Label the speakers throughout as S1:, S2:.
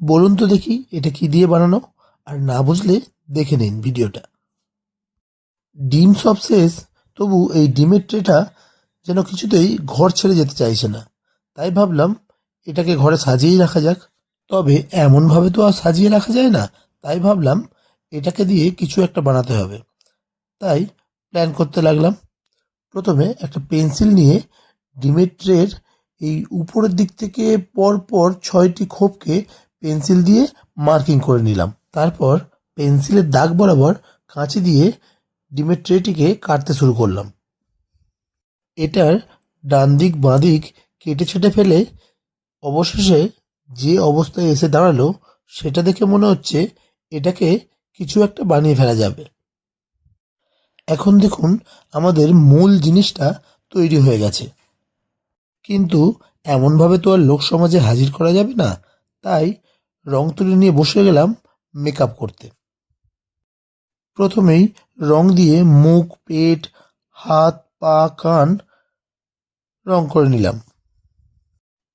S1: বলুন তো দেখি এটা কি দিয়ে বানানো? আর না বুঝলে দেখে নিন ভিডিওটা। ডিম সব শেষ, তবু এই ডিমের ট্রেটা যেন কিছুতেই ঘর ছেড়ে যেতে চাইছে না। তাই ভাবলাম এটাকে ঘরে সাজিয়েই রাখা যাক। তবে এমনভাবে তো আর সাজিয়ে রাখা যায় না। তাই ভাবলাম এটাকে দিয়ে কিছু একটা বানাতে হবে। তাই প্ল্যান করতে লাগলাম। প্রথমে একটা পেন্সিল নিয়ে ডিমের ট্রের এই উপরের দিক থেকে পরপর 6টি খোপকে পেন্সিল দিয়ে মার্কিং করে নিলাম। তারপর পেন্সিলের দাগ বরাবর কাঁচি দিয়ে ডিমের ট্রেটিকে কাটতে শুরু করলাম। এটার ডান দিক বাঁ দিক কেটে ছেটে ফেলে অবশেষে যে অবস্থায় এসে দাঁড়ালো সেটা দেখে মনে হচ্ছে এটাকে কিছু একটা বানিয়ে ফেলা যাবে। এখন দেখুন আমাদের মূল জিনিসটা তৈরি হয়ে গেছে, কিন্তু এমনভাবে তো আর লোক সমাজে হাজির করা যাবে না। তাই রং তুলি নিয়ে বসে গেলাম মেকআপ করতে। প্রথমেই রং দিয়ে মুখ, পেট, হাত, পা, কান রং করে নিলাম।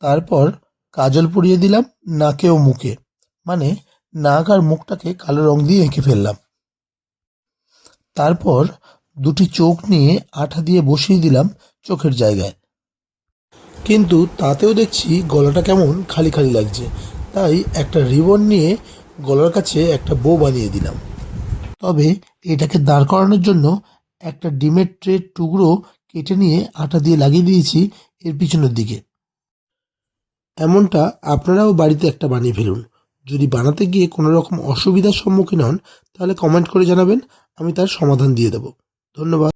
S1: তারপর কাজল পরিয়ে দিলাম নাকে ও মুখে, মানে নাক আর মুখটাকে কালো রং দিয়ে এঁকে ফেললাম। তারপর দুটি চোখ নিয়ে আঠা দিয়ে বসিয়ে দিলাম চোখের জায়গায়। কিন্তু তাতেও দেখছি গলাটা কেমন খালি খালি লাগছে। তাই একটা রিবন নিয়ে গলার কাছে একটা বো বানিয়ে দিলাম। তবে এটাকে দাঁড় করানোর জন্য একটা ডিমের ট্রের টুকরো কেটে নিয়ে আটা দিয়ে লাগিয়ে দিয়েছি এর পিছনের দিকে। এমনটা আপনারাও বাড়িতে একটা বানিয়ে ফেলুন। যদি বানাতে গিয়ে কোনো রকম অসুবিধার সম্মুখীন হন তাহলে কমেন্ট করে জানাবেন, আমি তার সমাধান দিয়ে দেব। ধন্যবাদ।